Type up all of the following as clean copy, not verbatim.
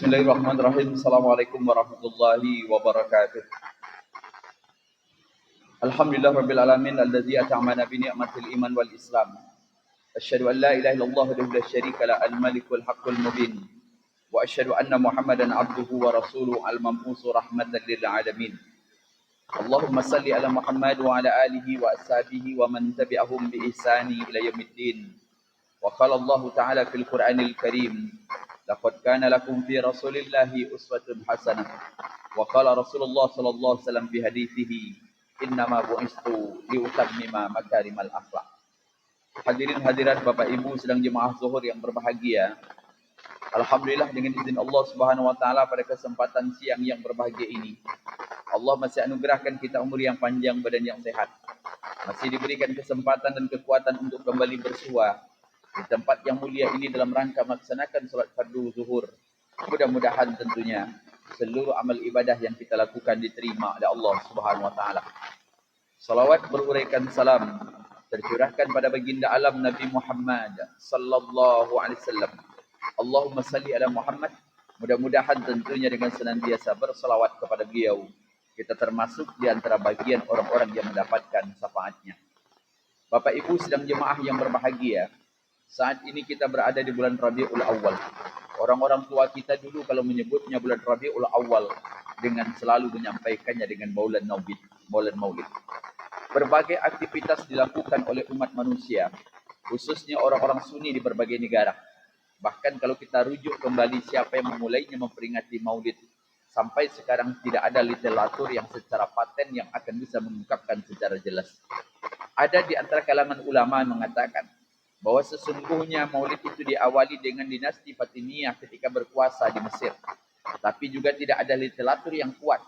Bismillahirrahmanirrahim. Assalamualaikum warahmatullahi wabarakatuh. Alhamdulillah rabbil alamin alladzi at'amana bi ni'matil iman wal islam. Asyhadu an la ilaha illallah wahdahu la syarika la al-malikul haqqul mubin. Wa asyhadu anna Muhammadan abduhu wa rasuluhu al-mab'uts rahmatan lil alamin. Allahumma salli ala Muhammad wa ala alihi wa ashabihi wa man tabi'ahum bi ihsani ila yaumiddin. Wa qala Allah ta'ala fil Qur'anil Karim, laqad kana lakum fi Rasulillahi uswatun hasanah. Wa qala Rasulullah sallallahu alaihi wasallam fi hadithihi, innama bu'istu liutammima makarimal akhlak. Hadirin hadirat Bapak Ibu sedang jemaah zuhur yang berbahagia. Alhamdulillah dengan izin Allah Subhanahu wa taala pada kesempatan siang yang berbahagia ini, Allah masih anugerahkan kita umur yang panjang, badan yang sehat. Masih diberikan kesempatan dan kekuatan untuk kembali bersua di tempat yang mulia ini dalam rangka melaksanakan salat fardu zuhur. Mudah-mudahan tentunya seluruh amal ibadah yang kita lakukan diterima oleh Allah Subhanahu wa taala. Salawat beruraikan salam tercurahkan pada baginda alam Nabi Muhammad sallallahu alaihi wasallam. Allahumma salli ala Muhammad. Mudah-mudahan tentunya dengan senantiasa bersalawat kepada beliau, kita termasuk di antara bagian orang-orang yang mendapatkan syafaatnya. Bapak Ibu sedang jemaah yang berbahagia, saat ini kita berada di bulan Rabiul Awal. Orang-orang tua kita dulu kalau menyebutnya bulan Rabiul Awal dengan selalu menyampaikannya dengan bulan Maulid. Berbagai aktivitas dilakukan oleh umat manusia, khususnya orang-orang Sunni di berbagai negara. Bahkan kalau kita rujuk kembali siapa yang memulainya memperingati Maulid, sampai sekarang tidak ada literatur yang secara paten yang akan bisa mengungkapkan secara jelas. Ada di antara kalangan ulama yang mengatakan bahwa sesungguhnya Maulid itu diawali dengan dinasti Fatimiyah ketika berkuasa di Mesir. Tapi juga tidak ada literatur yang kuat.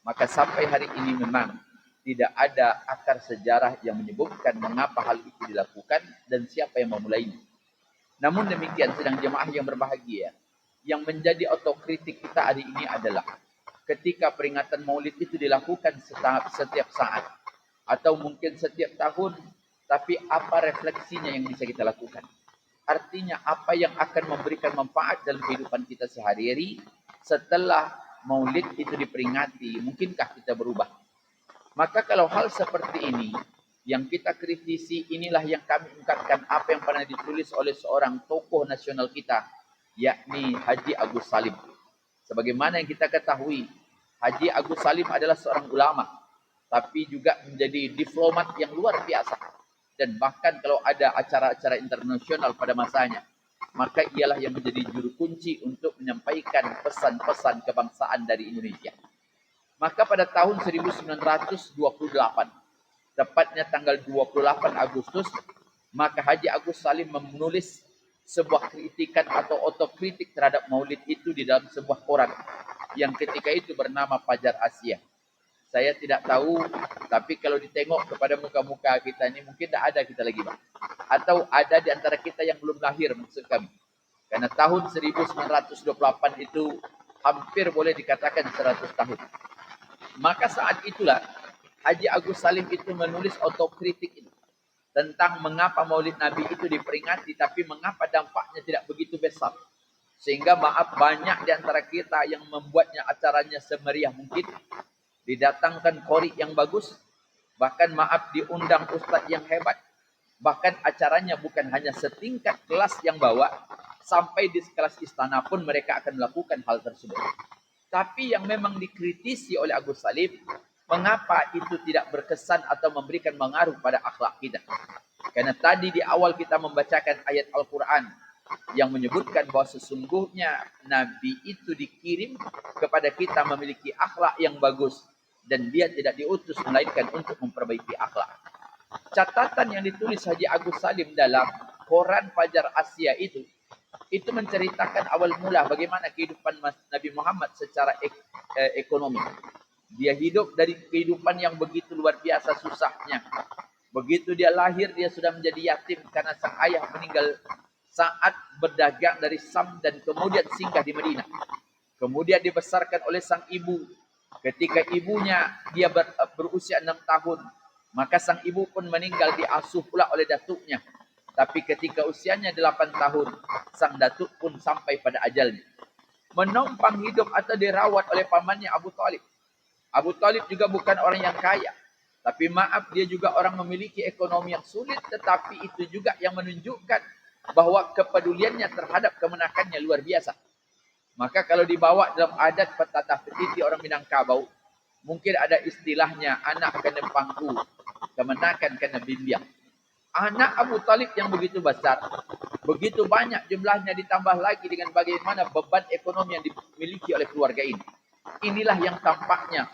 Maka sampai hari ini memang tidak ada akar sejarah yang menyebutkan mengapa hal itu dilakukan dan siapa yang memulainya. Namun demikian sedang jemaah yang berbahagia, yang menjadi otokritik kita hari ini adalah ketika peringatan Maulid itu dilakukan setiap saat atau mungkin setiap tahun, tapi apa refleksinya yang bisa kita lakukan? Artinya apa yang akan memberikan manfaat dalam kehidupan kita sehari-hari setelah Maulid itu diperingati? Mungkinkah kita berubah? Maka kalau hal seperti ini yang kita kritisi, inilah yang kami ungkapkan apa yang pernah ditulis oleh seorang tokoh nasional kita, yakni Haji Agus Salim. Sebagaimana yang kita ketahui, Haji Agus Salim adalah seorang ulama, tapi juga menjadi diplomat yang luar biasa. Dan bahkan kalau ada acara-acara internasional pada masanya, maka ialah yang menjadi juru kunci untuk menyampaikan pesan-pesan kebangsaan dari Indonesia. Maka pada tahun 1928, tepatnya tanggal 28 Agustus, maka Haji Agus Salim menulis sebuah kritikan atau otokritik terhadap Maulid itu di dalam sebuah koran yang ketika itu bernama Fajar Asia. Saya tidak tahu, tapi kalau ditengok kepada muka-muka kita ini mungkin tidak ada kita lagi, Bang. Atau ada di antara kita yang belum lahir maksud kami. Karena tahun 1928 itu hampir boleh dikatakan 100 tahun. Maka saat itulah Haji Agus Salim itu menulis otokritik ini tentang mengapa Maulid Nabi itu diperingati, tapi mengapa dampaknya tidak begitu besar. Sehingga maaf banyak di antara kita yang membuatnya acaranya semeriah mungkin, didatangkan qori yang bagus, bahkan maaf diundang ustaz yang hebat, bahkan acaranya bukan hanya setingkat kelas yang bawa, sampai di kelas istana pun mereka akan melakukan hal tersebut. Tapi yang memang dikritisi oleh Agus Salim, mengapa itu tidak berkesan atau memberikan pengaruh pada akhlak kita? Karena tadi di awal kita membacakan ayat Al-Quran yang menyebutkan bahwa sesungguhnya Nabi itu dikirim kepada kita memiliki akhlak yang bagus, dan dia tidak diutus melainkan untuk memperbaiki akhlak. Catatan yang ditulis Haji Agus Salim dalam koran Fajar Asia itu menceritakan awal mula bagaimana kehidupan Nabi Muhammad secara ekonomi. Dia hidup dari kehidupan yang begitu luar biasa susahnya. Begitu dia lahir, dia sudah menjadi yatim karena sang ayah meninggal saat berdagang dari Sam dan kemudian singgah di Madinah. Kemudian dibesarkan oleh sang ibu. Ketika ibunya dia berusia 6 tahun, maka sang ibu pun meninggal, diasuh pula oleh datuknya. Tapi ketika usianya 8 tahun, sang datuk pun sampai pada ajalnya. menumpang hidup atau dirawat oleh pamannya Abu Talib. Abu Talib juga bukan orang yang kaya. Tapi maaf, dia juga orang memiliki ekonomi yang sulit, tetapi itu juga yang menunjukkan bahwa kepeduliannya terhadap kemenakannya luar biasa. Maka kalau dibawa dalam adat petata petiti orang Minangkabau, mungkin ada istilahnya anak kena pangku, kemenakan kena bimbing. Anak Abu Talib yang begitu besar, begitu banyak jumlahnya, ditambah lagi dengan bagaimana beban ekonomi yang dimiliki oleh keluarga ini. Inilah yang tampaknya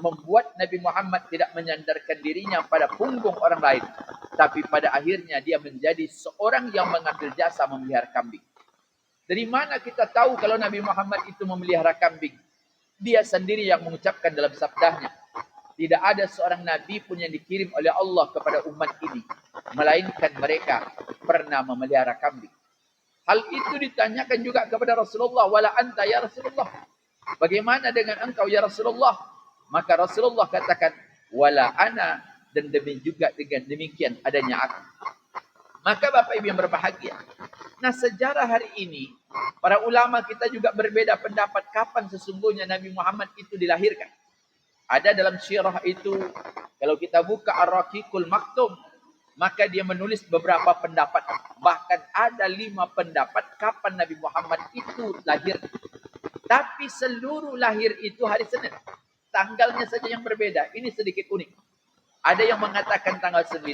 membuat Nabi Muhammad tidak menyandarkan dirinya pada punggung orang lain. Tapi pada akhirnya dia menjadi seorang yang mengambil jasa memelihara kambing. Dari mana kita tahu kalau Nabi Muhammad itu memelihara kambing? Dia sendiri yang mengucapkan dalam sabdanya, tidak ada seorang Nabi pun yang dikirim oleh Allah kepada umat ini, melainkan mereka pernah memelihara kambing. Hal itu ditanyakan juga kepada Rasulullah, wala anta ya Rasulullah, bagaimana dengan engkau ya Rasulullah? Maka Rasulullah katakan, wala ana, dan demikian adanya aku. Maka Bapak Ibu yang berbahagia, nah sejarah hari ini, para ulama kita juga berbeda pendapat kapan sesungguhnya Nabi Muhammad itu dilahirkan. Ada dalam syirah itu, kalau kita buka Ar-Raqiqul Maktum, maka dia menulis beberapa pendapat. Bahkan ada 5 pendapat kapan Nabi Muhammad itu lahir. Tapi seluruh lahir itu hari Senin. Tanggalnya saja yang berbeda. Ini sedikit unik. Ada yang mengatakan tanggal 9.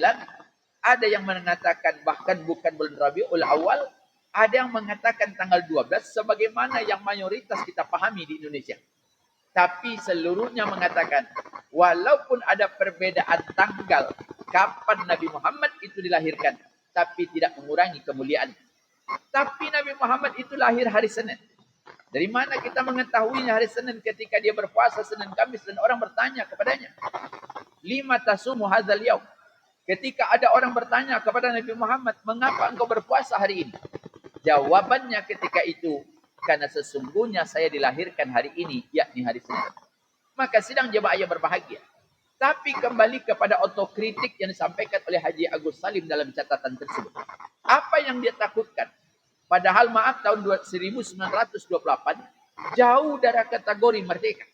Ada yang mengatakan bahkan bukan bulan Rabiul Awal. Ada yang mengatakan tanggal 12. Sebagaimana yang mayoritas kita pahami di Indonesia. Tapi seluruhnya mengatakan, walaupun ada perbedaan tanggal kapan Nabi Muhammad itu dilahirkan, tapi tidak mengurangi kemuliaan. Tapi Nabi Muhammad itu lahir hari Senin. Dari mana kita mengetahuinya hari Senin ketika dia berpuasa Senin Kamis dan orang bertanya kepadanya, lima tasumu hadzal yaum? Ketika ada orang bertanya kepada Nabi Muhammad, mengapa engkau berpuasa hari ini? Jawabannya ketika itu, karena sesungguhnya saya dilahirkan hari ini, yakni hari Senin. Maka sidang jemaah yang berbahagia. Tapi kembali kepada otokritik yang disampaikan oleh Haji Agus Salim dalam catatan tersebut. Apa yang dia takutkan? Padahal maaf, tahun 1928 jauh dari kategori merdeka.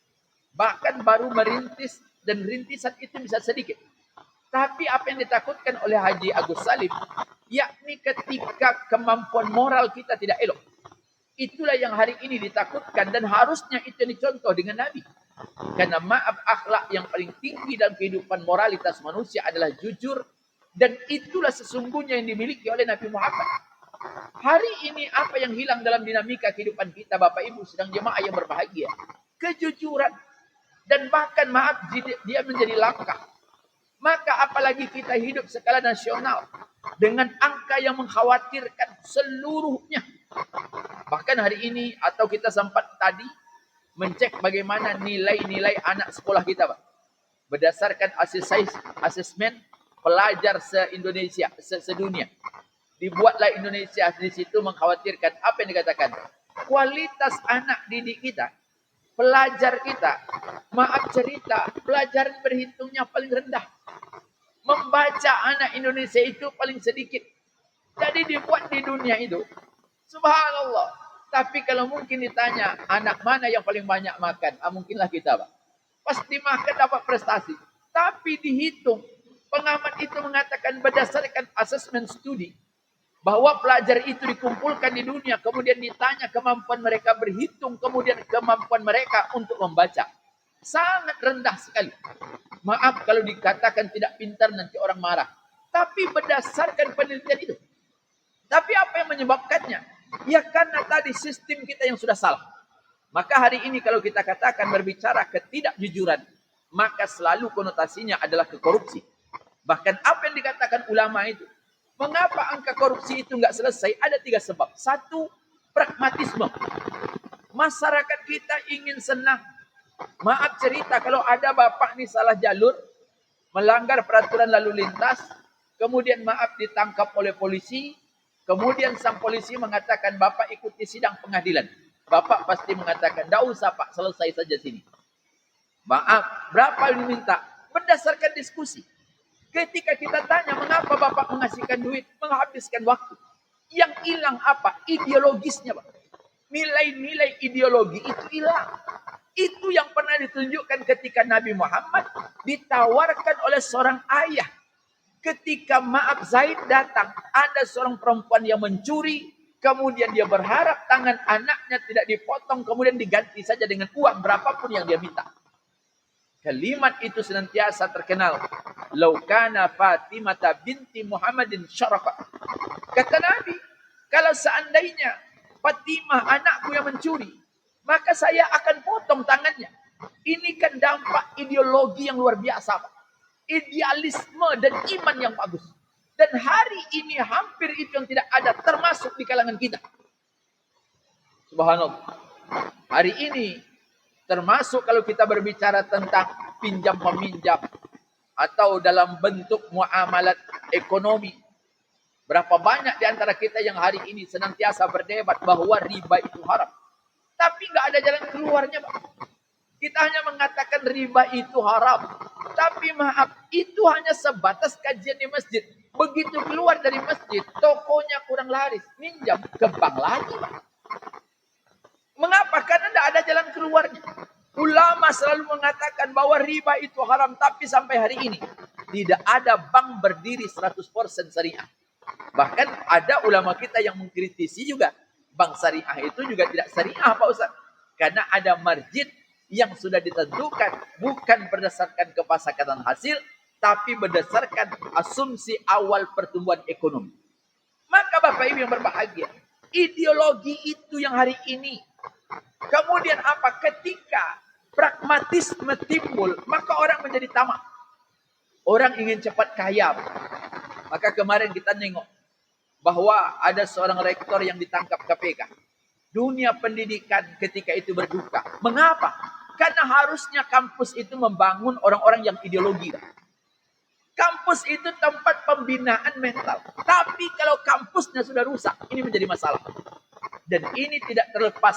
Bahkan baru merintis dan rintisan itu bisa sedikit. Tapi apa yang ditakutkan oleh Haji Agus Salim, yakni ketika kemampuan moral kita tidak elok. Itulah yang hari ini ditakutkan dan harusnya itu yang dicontoh dengan Nabi. Karena maaf, akhlak yang paling tinggi dalam kehidupan moralitas manusia adalah jujur. Dan itulah sesungguhnya yang dimiliki oleh Nabi Muhammad. Hari ini apa yang hilang dalam dinamika kehidupan kita, Bapak Ibu sedang jemaah yang berbahagia? Kejujuran. Dan bahkan maaf, dia menjadi langka. Maka apalagi kita hidup skala nasional dengan angka yang mengkhawatirkan seluruhnya. Bahkan hari ini atau kita sempat tadi mencek bagaimana nilai-nilai anak sekolah kita, Pak. Berdasarkan asesmen pelajar se-Indonesia, sedunia. Dibuatlah Indonesia di situ mengkhawatirkan apa yang dikatakan. Kualitas anak didik kita, pelajar kita, maaf cerita, pelajaran berhitungnya paling rendah. Membaca anak Indonesia itu paling sedikit. Jadi dibuat di dunia itu, subhanallah. Tapi kalau mungkin ditanya, anak mana yang paling banyak makan? Mungkinlah kita, Pak. Pasti makan dapat prestasi. Tapi dihitung, pengamat itu mengatakan berdasarkan asesmen studi, bahwa pelajar itu dikumpulkan di dunia, kemudian ditanya kemampuan mereka berhitung, kemudian kemampuan mereka untuk membaca. Sangat rendah sekali. Maaf kalau dikatakan tidak pintar nanti orang marah. Tapi berdasarkan penelitian itu. Tapi apa yang menyebabkannya? Ya karena tadi sistem kita yang sudah salah. Maka hari ini kalau kita katakan berbicara ketidakjujuran, maka selalu konotasinya adalah ke korupsi. Bahkan apa yang dikatakan ulama itu, mengapa angka korupsi itu nggak selesai? Ada 3 sebab. 1, pragmatisme. Masyarakat kita ingin senang. Maaf cerita, kalau ada bapak nih salah jalur, melanggar peraturan lalu lintas, kemudian maaf ditangkap oleh polisi, kemudian sang polisi mengatakan bapak ikuti sidang pengadilan. Bapak pasti mengatakan, tidak usah Pak, selesai saja sini. Maaf, berapa yang diminta? Berdasarkan diskusi. Ketika kita tanya mengapa bapak mengasihkan duit, menghabiskan waktu. Yang hilang apa? Ideologisnya, Pak. nilai-nilai ideologi itu hilang. Itu yang pernah ditunjukkan ketika Nabi Muhammad ditawarkan oleh seorang ayah. Ketika Ma'ab Zaid datang, ada seorang perempuan yang mencuri, kemudian dia berharap tangan anaknya tidak dipotong, kemudian diganti saja dengan uang berapapun yang dia minta. Kalimat itu senantiasa terkenal. Laukana Fatimah binti Muhammadin syarafa. Kata Nabi, kalau seandainya Fatimah anakku yang mencuri, maka saya akan potong tangannya. Ini kan dampak ideologi yang luar biasa, Pak. Idealisme dan iman yang bagus. Dan hari ini hampir itu yang tidak ada, termasuk di kalangan kita. Subhanallah. Hari ini, termasuk kalau kita berbicara tentang pinjam meminjam, atau dalam bentuk muamalat ekonomi. Berapa banyak di antara kita yang hari ini senantiasa berdebat bahwa riba itu haram. Tapi nggak ada jalan keluarnya, Pak. Kita hanya mengatakan riba itu haram. Tapi maaf, itu hanya sebatas kajian di masjid. Begitu keluar dari masjid, tokonya kurang laris. Minjam ke bank lagi, Pak. Mengapa? Karena tidak ada jalan keluarnya. Ulama selalu mengatakan bahwa riba itu haram. Tapi sampai hari ini, tidak ada bank berdiri 100% syariah. Bahkan ada ulama kita yang mengkritisi juga. Bank syariah itu juga tidak syariah, Pak Ustaz. Karena ada marjid yang sudah ditentukan bukan berdasarkan kepasakatan hasil, tapi berdasarkan asumsi awal pertumbuhan ekonomi. Maka Bapak Ibu yang berbahagia, ideologi itu yang hari ini. Kemudian apa? Ketika pragmatisme timbul, maka orang menjadi tamak. Orang ingin cepat kaya. Maka kemarin kita nengok bahwa ada seorang rektor yang ditangkap KPK. Dunia pendidikan ketika itu berduka. Mengapa? Karena harusnya kampus itu membangun orang-orang yang ideologi. Kampus itu tempat pembinaan mental. Tapi kalau kampusnya sudah rusak, ini menjadi masalah. Dan ini tidak terlepas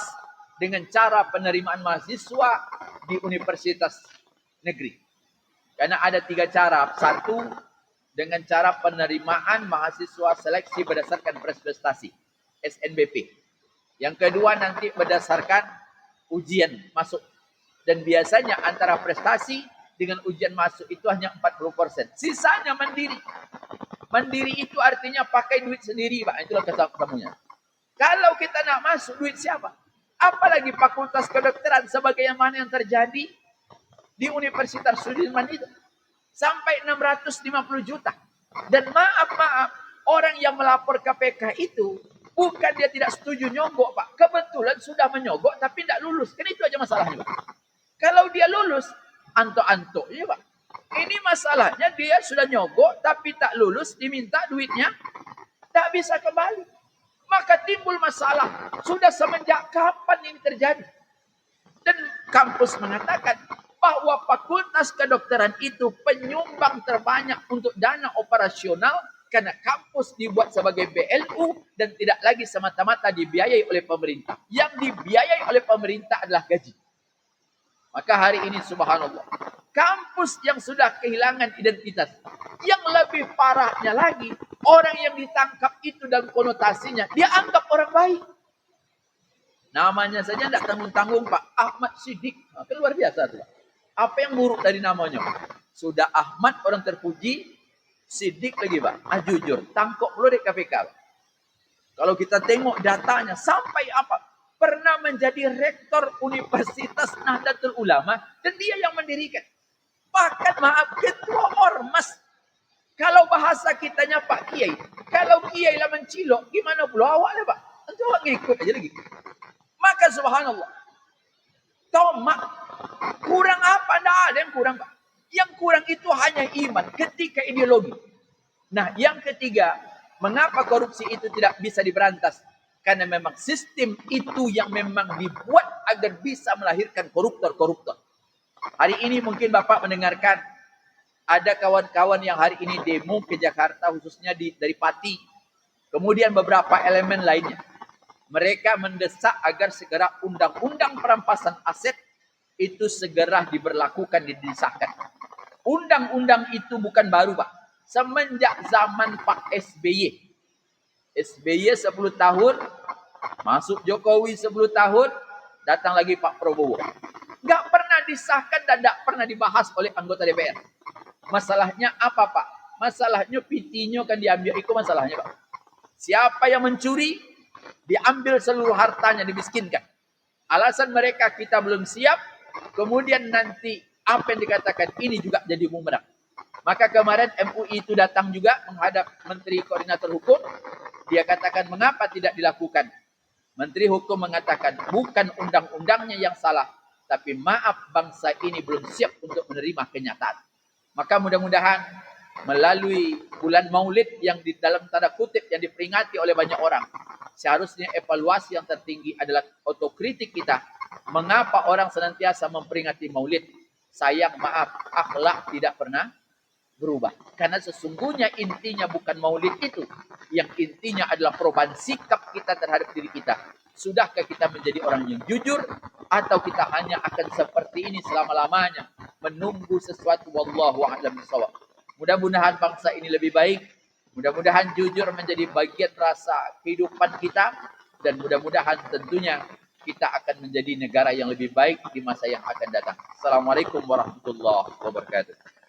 dengan cara penerimaan mahasiswa di universitas negeri. Karena ada 3 cara. 1, dengan cara penerimaan mahasiswa seleksi berdasarkan prestasi, SNBP. Yang kedua nanti berdasarkan ujian masuk. Dan biasanya antara prestasi dengan ujian masuk itu hanya 40%. Sisanya mandiri. Mandiri itu artinya pakai duit sendiri, Pak. Itulah kesamunya. Kalau kita nak masuk, duit siapa? Apalagi fakultas kedokteran sebagaimana yang terjadi di Universitas Sudirman itu. Sampai 650 juta. Dan maaf, orang yang melapor KPK itu bukan dia tidak setuju nyogok, Pak. Kebetulan sudah menyogok tapi tidak lulus. Kan itu aja masalahnya, Pak. Kalau dia lulus, antok-antok, ya Pak. Ini masalahnya dia sudah nyogok tapi tak lulus, diminta duitnya, tak bisa kembali. Maka timbul masalah. Sudah semenjak kapan ini terjadi? Dan kampus mengatakan bahwa fakultas kedokteran itu penyumbang terbanyak untuk dana operasional karena kampus dibuat sebagai BLU dan tidak lagi semata-mata dibiayai oleh pemerintah. Yang dibiayai oleh pemerintah adalah gaji. Maka hari ini subhanallah, kampus yang sudah kehilangan identitas. Yang lebih parahnya lagi, orang yang ditangkap itu dan konotasinya, dia anggap orang baik. Namanya saja tidak tanggung-tanggung, Pak. Ahmad Siddiq. Nah, luar biasa tuh. Apa yang buruk dari namanya? Sudah Ahmad orang terpuji, Siddiq lagi, Pak. Jujur, tangkap dulu di KPK. Pak. Kalau kita tengok datanya, sampai apa? Pernah menjadi rektor Universitas Nahdlatul Ulama, dan dia yang mendirikan. Bahkan maaf, ketua ormas. Kalau bahasa kitanya Pak Kiai, kalau Kiai lah mencilok, gimana pula awaknya, Pak? Tentu awak ngikut aja lagi. Maka subhanallah, tomak. Kurang apa? Tidak ada yang kurang, Pak. Yang kurang itu hanya iman ketika ideologi. Nah, yang ketiga, mengapa korupsi itu tidak bisa diberantas? Karena memang sistem itu yang memang dibuat agar bisa melahirkan koruptor-koruptor. Hari ini mungkin Bapak mendengarkan ada kawan-kawan yang hari ini demo ke Jakarta, khususnya dari Pati. Kemudian beberapa elemen lainnya. Mereka mendesak agar segera undang-undang perampasan aset itu segera diberlakukan, disahkan. Undang-undang itu bukan baru, Pak. Semenjak zaman Pak SBY. SBY 10 tahun, Masuk Jokowi 10 tahun, datang lagi Pak Prabowo. Nggak pernah disahkan dan nggak pernah dibahas oleh anggota DPR. Masalahnya apa Pak? Masalahnya PT-nya kan diambil. Itu masalahnya Pak. Siapa yang mencuri, diambil seluruh hartanya, dimiskinkan. Alasan mereka kita belum siap, kemudian nanti apa yang dikatakan ini juga jadi bumerang. Maka kemarin MUI itu datang juga menghadap Menteri Koordinator Hukum. Dia katakan mengapa tidak dilakukan. Menteri Hukum mengatakan bukan undang-undangnya yang salah, tapi maaf bangsa ini belum siap untuk menerima kenyataan. Maka mudah-mudahan melalui bulan Maulid yang di dalam tanda kutip yang diperingati oleh banyak orang, seharusnya evaluasi yang tertinggi adalah otokritik kita. Mengapa orang senantiasa memperingati Maulid? Sayang maaf, akhlak tidak pernah berubah. Karena sesungguhnya intinya bukan Maulid itu. Yang intinya adalah perubahan sikap kita terhadap diri kita. Sudahkah kita menjadi orang yang jujur, atau kita hanya akan seperti ini selama-lamanya menunggu sesuatu? Wallahu a'lam bishawab. Mudah-mudahan bangsa ini lebih baik. Mudah-mudahan jujur menjadi bagian rasa kehidupan kita. Dan mudah-mudahan tentunya kita akan menjadi negara yang lebih baik di masa yang akan datang. Assalamualaikum warahmatullahi wabarakatuh.